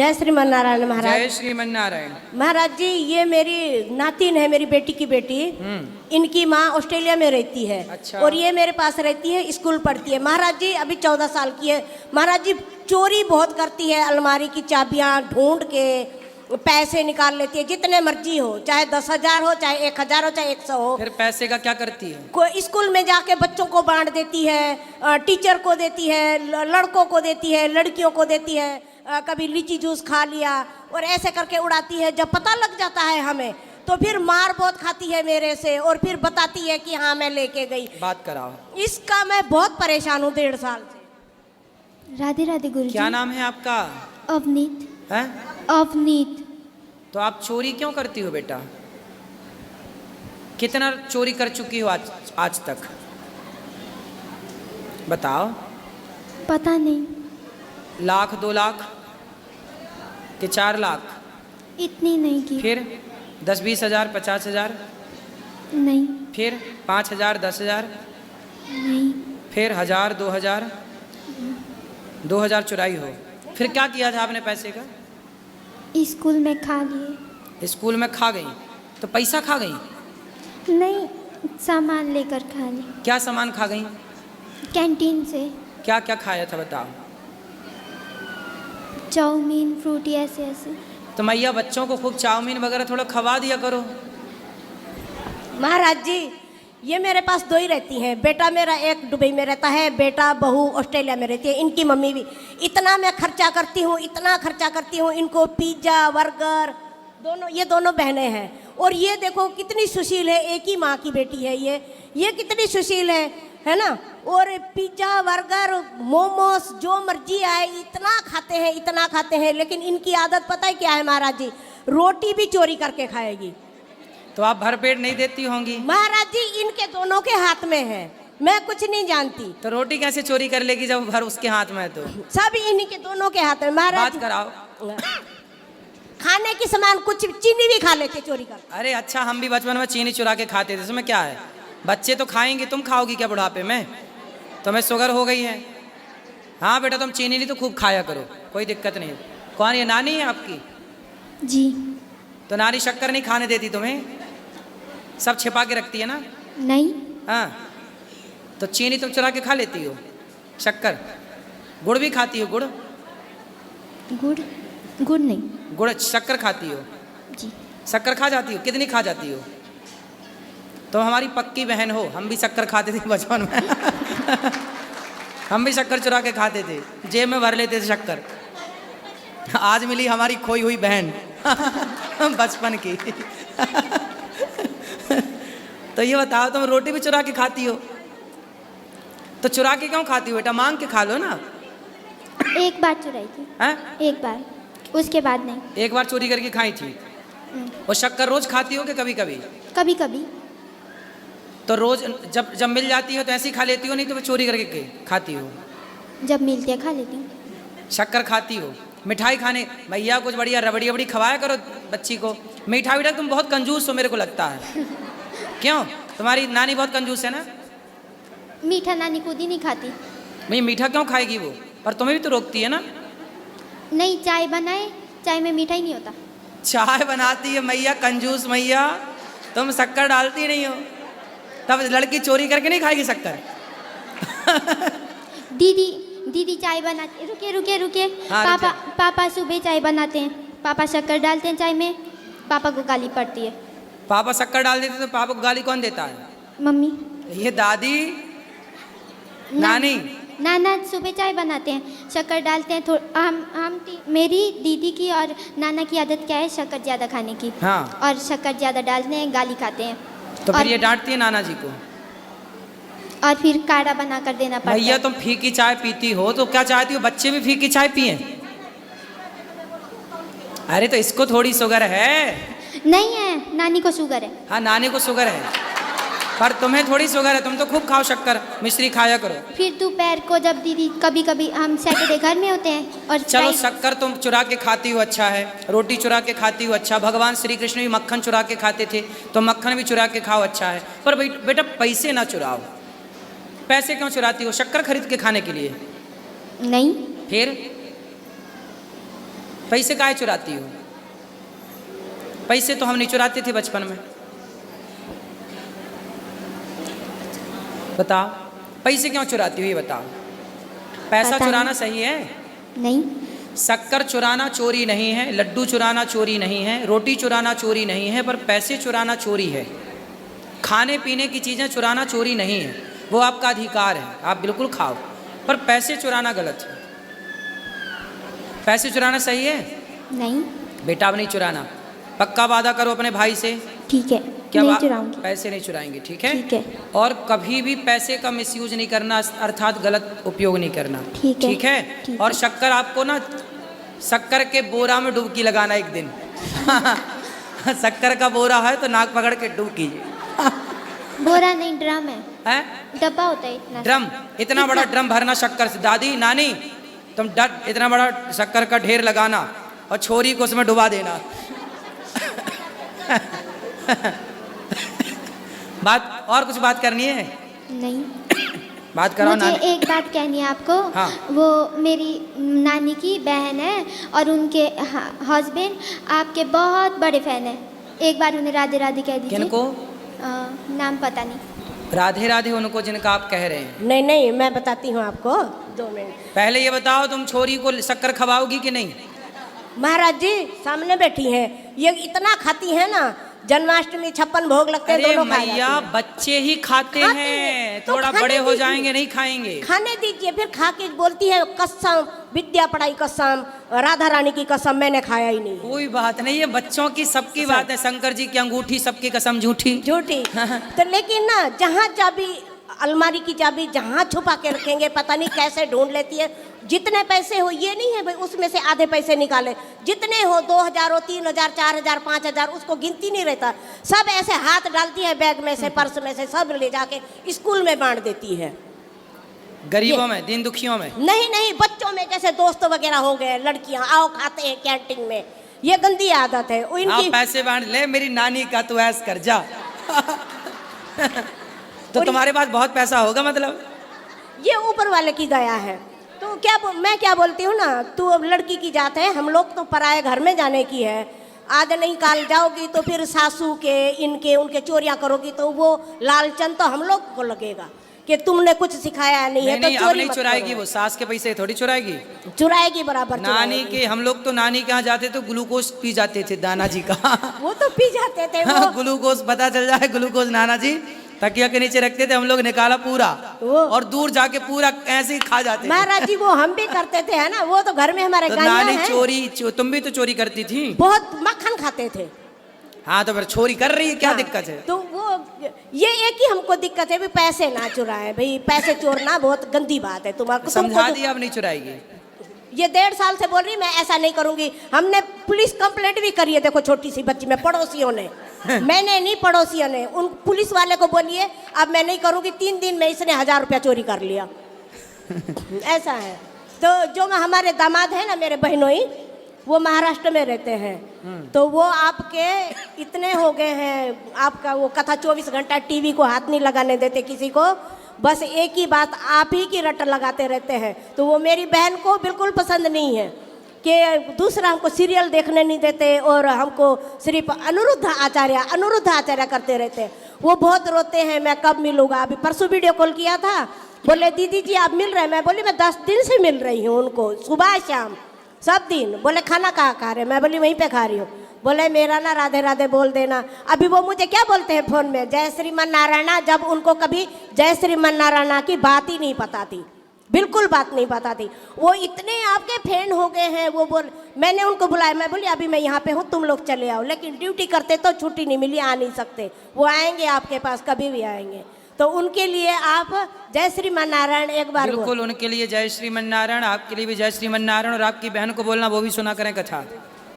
जय श्रीमन नारायण महाराज। जय श्रीमन नारायण। महाराज जी, ये मेरी नातिन है, मेरी बेटी की बेटी। इनकी माँ ऑस्ट्रेलिया में रहती है। अच्छा। और ये मेरे पास रहती है, स्कूल पढ़ती है। महाराज जी अभी 14 साल की है। महाराज जी चोरी बहुत करती है, अलमारी की चाबियां ढूंढ के पैसे निकाल लेती है, जितने मर्जी हो, चाहे 10,000 हो, चाहे 1,000 हो, चाहे 100 हो। फिर पैसे का क्या करती है? कोई स्कूल में जाके बच्चों को बांट देती है, टीचर को देती है, लड़कों को देती है, लड़कियों को देती है। कभी लीची जूस खा लिया और ऐसे करके उड़ाती है। जब पता लग जाता है हमें तो फिर मार बहुत खाती है मेरे से, और फिर बताती है कि हाँ मैं लेके गई। बात कराओ। इसका मैं बहुत परेशान हूँ 1.5 साल से। राधे राधे गुरुजी। क्या नाम है आपका? अवनीत। है? अवनीत। तो आप चोरी क्यों करती हो बेटा? कितना चोरी कर चुकी हो आज तक? बताओ। पता नहीं। 1,00,000, 2,00,000 कि 4,00,000? इतनी नहीं की। फिर 10-20 हज़ार, 50 हज़ार? नहीं। फिर 5,000, 10,000? नहीं। फिर 1,000, 2,000? 2,000 चुराई हो। फिर क्या किया था आपने पैसे का? स्कूल में खा लिए। स्कूल में खा गई? तो पैसा खा गई? नहीं, सामान लेकर खा ली। क्या सामान खा गई? कैंटीन से। क्या क्या खाया था बताओ? चाउमीन, फ्रूटी, ऐसे ऐसे। तो मैया बच्चों को खूब चाउमीन वगैरह थोड़ा खवा दिया करो। महाराज जी ये मेरे पास 2 ही रहती हैं। बेटा मेरा एक दुबई में रहता है, बेटा बहू ऑस्ट्रेलिया में रहती है। इनकी मम्मी भी। इतना मैं खर्चा करती हूँ, इतना खर्चा करती हूँ। इनको पिज्ज़ा, बर्गर, ये दोनों बहनें हैं। और ये देखो कितनी सुशील है, एक ही माँ की बेटी है ये कितनी सुशील है ना। और पिज्ज़ा, बर्गर, मोमोस जो मर्जी आए इतना खाते हैं। लेकिन इनकी आदत पता है क्या है महाराज जी? रोटी भी चोरी करके खाएगी। तो आप भरपेट नहीं देती होंगी? महाराज जी इनके दोनों के हाथ में है, मैं कुछ नहीं जानती। तो रोटी कैसे चोरी कर लेगी जब भर उसके हाथ में है? तो सब इन्हीं के दोनों के हाथ में। महाराज बात कराओ। खाने की सामान कुछ चीनी भी खा लेते चोरी कर। अरे अच्छा, हम भी बचपन में चीनी चुरा के खाते थे, इसमें क्या है? बच्चे तो खाएंगे, तुम खाओगी क्या बुढ़ापे में? तुम्हें शुगर हो गई है? हाँ बेटा, तुम चीनी नहीं तो खूब खाया करो, कोई दिक्कत नहीं। कौन, ये नानी है आपकी? जी। तो नानी शक्कर नहीं खाने देती तुम्हें? सब छिपा के रखती है ना? नहीं। हाँ, तो चीनी तुम चुरा के खा लेती हो, शक्कर? गुड़ भी खाती हो? गुड़ नहीं। गुड़ शक्कर खाती हो? जी। शक्कर खा जाती हो? कितनी खा जाती हो? तो हमारी पक्की बहन हो। हम भी शक्कर खाते थे बचपन में। हम भी शक्कर चुरा के खाते थे, जेब में भर लेते थे शक्कर। आज मिली हमारी खोई हुई बहन बचपन की। तो ये बताओ, तुम रोटी भी चुरा के खाती हो? तो चुरा के क्यों खाती हो बेटा? मांग के खा लो ना। एक बार चुराई थी। हैं? एक बार, उसके बाद नहीं। एक बार चोरी करके खाई थी। और शक्कर रोज खाती हो कि कभी कभी? कभी कभी। तो रोज जब मिल जाती हो तो ऐसे ही खा लेती हो, नहीं तो फिर चोरी करके खाती हो? जब मिलती है खा लेती हूँ। शक्कर खाती हो? मिठाई खाने भैया कुछ बढ़िया रबड़ी वबड़ी खवाया करो बच्ची को। मिठाई विठाई तुम बहुत कंजूस हो मेरे को लगता है। क्यों? तुम्हारी नानी बहुत कंजूस है ना? मीठा नानी खुद ही नहीं खाती। भाई मीठा क्यों खाएगी वो? पर तुम्हें भी तो रोकती है ना? नहीं, चाय बनाए, चाय में मीठा ही नहीं होता। चाय बनाती है मैया, कंजूस मैया। तुम शक्कर डालती नहीं हो, तब लड़की चोरी करके नहीं खाएगी शक्कर। दीदी चाय बनाती। रुके। हाँ, पापा सुबह चाय बनाते हैं, पापा शक्कर डालते हैं चाय में, पापा को गाली पड़ती है। पापा शक्कर डाल देते तो पापा को गाली कौन देता है? मम्मी। ये दादी, नानी। नाना सुबह चाय बनाते हैं, शक्कर डालते हैं। मेरी दीदी की और नाना की आदत क्या है? शक्कर ज़्यादा खाने की। हाँ। और शक्कर ज़्यादा डालते हैं, गाली खाते हैं। तो फिर ये डांटती है नाना जी को? और फिर काढ़ा बना कर देना पड़ता है। भैया तुम फीकी चाय पीती हो तो क्या चाहती हो बच्चे भी फीकी चाय पिए? अरे तो इसको थोड़ी शुगर है। नहीं है, नानी को शुगर है। हाँ नानी को शुगर है, पर तुम्हें थोड़ी शुगर है। तुम तो खूब खाओ शक्कर, मिश्री खाया करो। फिर दोपहर को जब दीदी कभी हम सैटरडे घर में होते हैं और चलो शक्कर तुम चुरा के खाती हो, अच्छा है। रोटी चुरा के खाती हो, अच्छा। भगवान श्री कृष्ण भी मक्खन चुरा के खाते थे, तो मक्खन भी चुरा के खाओ, अच्छा है। पर बेटा पैसे ना चुराओ। पैसे क्यों चुराती हो? शक्कर खरीद के खाने के लिए? नहीं। फिर पैसे काहे चुराती हो? पैसे तो हम नहीं चुराते थे बचपन में। बताओ पैसे क्यों चुराती हो, ये बताओ। पैसा पता चुराना नहीं। सही है? नहीं। शक्कर चुराना चोरी नहीं है, लड्डू चुराना चोरी नहीं है, रोटी चुराना चोरी नहीं है, पर पैसे चुराना चोरी है। खाने पीने की चीज़ें चुराना चोरी नहीं है, वो आपका अधिकार है, आप बिल्कुल खाओ, पर पैसे चुराना गलत है। पैसे चुराना सही है? नहीं। बेटा अब नहीं चुराना, पक्का वादा करो अपने भाई से। ठीक है, क्या नहीं बात? चुराऊंगी। पैसे नहीं चुराएंगे, ठीक है? ठीक है। और कभी भी पैसे का मिसयूज नहीं करना, अर्थात गलत उपयोग नहीं करना, ठीक है। ठीक है? ठीक और है। शक्कर आपको ना, शक्कर के बोरा में डुबकी लगाना एक दिन। शक्कर का बोरा है तो नाक पकड़ के डूब कीजिए। बोरा नहीं, ड्रम है। हैं? डब्बा होता है इतना। ड्रम, इतना बड़ा ड्रम भरना शक्कर से। दादी नानी तुम डट इतना बड़ा शक्कर का ढेर लगाना और छोरी को उसमें डुबा देना। बात और कुछ बात करनी है? नहीं। बात करो मुझे नानी। एक बात कहनी है आपको। हाँ। वो मेरी नानी की बहन है और उनके हस्बैंड आपके बहुत बड़े फैन है। एक बार उन्हें राधे राधे कह दीजिए। किनको? नाम पता नहीं। राधे राधे उनको जिनका आप कह रहे हैं। नहीं नहीं, मैं बताती हूँ आपको, 2 मिनट। पहले ये बताओ तुम छोरी को शक्कर खवाओगी कि नहीं? महाराज जी सामने बैठी हैं, ये इतना खाती है ना, जन्माष्टमी 56 भोग लगते हैं, अरे दोनों खा जाती मैया, हैं। बच्चे ही खाते खाते हैं, हैं, तो थोड़ा खाने बड़े हो दीजिए। जाएंगे नहीं खाएंगे। खाने दीजिए, फिर खा के बोलती है कसम, विद्या पढ़ाई कसम, राधा रानी की कसम, मैंने खाया ही नहीं। कोई बात नहीं, ये बच्चों की सबकी बात है। शंकर जी की अंगूठी, सबकी कसम झूठी। झूठी। तो लेकिन ना, जहाँ चाबी, अलमारी की चाबी जहाँ छुपा के रखेंगे, पता नहीं कैसे ढूंढ लेती है। जितने पैसे हो, ये नहीं है भाई उसमें से आधे पैसे निकाले, जितने हो 2000 हो, 3000, 4000, 5000, उसको गिनती नहीं रहता। सब ऐसे हाथ डालती है बैग में से, पर्स में से, सब ले जाके स्कूल में बांट देती है। गरीबों में, दिन दुखियों में नहीं नहीं, बच्चों में, जैसे दोस्त वगैरह हो गए, लड़कियां आओ खाते हैं कैंटीन में, ये गंदी आदत है। हाँ, इनकी पैसे बांट ले, मेरी नानी का तू ऐस कर जा। तो तुम्हारे पास बहुत पैसा होगा मतलब? ये ऊपर वाले की दया है। तो मैं क्या बोलती हूँ ना, तू अब लड़की की जात है, हम लोग तो पराए घर में जाने की है। आज नहीं काल जाओगी तो फिर सासू के, इनके, उनके चोरियां करोगी तो वो लालचन तो हम लोग को लगेगा कि तुमने कुछ सिखाया नहीं है। नहीं, तो अब चोरी नहीं मत चुराएगी, करो। वो सास के पैसे थोड़ी चुराएगी। चुराएगी, बराबर नानी चुराएगी। के, हम लोग तो नानी के यहाँ जाते तो ग्लूकोज पी जाते थे दाना जी का। वो तो पी जाते थे वो। ग्लूकोज पता चल जाए, ग्लूकोज नाना जी तकिया के नीचे रखते थे, हम लोग निकाला पूरा और दूर जाके पूरा ऐसे ही खा जाते थे। महाराज जी वो हम भी करते थे, है ना, वो तो घर में हमारे तो गालियां नानी हैं। चोरी, तुम भी तो चोरी करती थी। बहुत मक्खन खाते थे। हाँ, तो फिर चोरी कर रही है, क्या हाँ, दिक्कत है? तो वो ये एक ही हमको दिक्कत है भी, पैसे ना चुराए भाई, पैसे चोरना बहुत गंदी बात है। तुम्हारा समझा दिया, अब नहीं चुराएगी। ये 1.5 साल से बोल रही मैं ऐसा नहीं करूंगी। हमने पुलिस कंप्लेंट भी करी है, देखो छोटी सी बच्ची में, पड़ोसियों ने। मैंने नहीं, पड़ोसियों ने। उन पुलिस वाले को बोलिए अब मैं नहीं करूंगी। 3 दिन में इसने 1000 रुपया चोरी कर लिया। ऐसा है। तो जो हमारे दामाद है ना, मेरे बहनोई, वो महाराष्ट्र में रहते हैं। तो वो आपके इतने हो गए हैं, आपका वो कथा 24 घंटा टीवी को हाथ नहीं लगाने देते किसी को, बस एक ही बात आप ही की रट लगाते रहते हैं। तो वो मेरी बहन को बिल्कुल पसंद नहीं है कि दूसरा हमको सीरियल देखने नहीं देते और हमको सिर्फ अनिरुद्ध आचार्य करते रहते हैं। वो बहुत रोते हैं, मैं कब मिलूँगा। अभी परसों वीडियो कॉल किया था, बोले दीदी जी आप मिल रहे हैं? मैं बोली मैं 10 दिन से मिल रही हूँ उनको, सुबह शाम सब दिन। बोले खाना कहाँ खा रहे? मैं बोली वहीं पे खा रही हूँ। बोले मेरा ना राधे राधे बोल देना। अभी वो मुझे क्या बोलते हैं फ़ोन में, जय श्रीमन नारायणा, जब उनको कभी जय श्रीमन नारायणा की बात ही नहीं पता थी, बिल्कुल बात नहीं पता थी। वो इतने आपके फैन हो गए हैं। वो मैंने उनको बुलाया, मैं बोली अभी मैं यहाँ पे हूँ, तुम लोग चले आओ। लेकिन ड्यूटी करते तो छुट्टी नहीं मिली, आ नहीं सकते। वो आएंगे आपके पास, कभी भी आएंगे। तो उनके लिए आप जय श्रीमन नारायण एक बार बिल्कुल, उनके लिए जय श्रीमन नारायण, आपके लिए भी जय श्रीमन नारायण, और आपकी बहन को बोलना वो भी सुना करें कथा।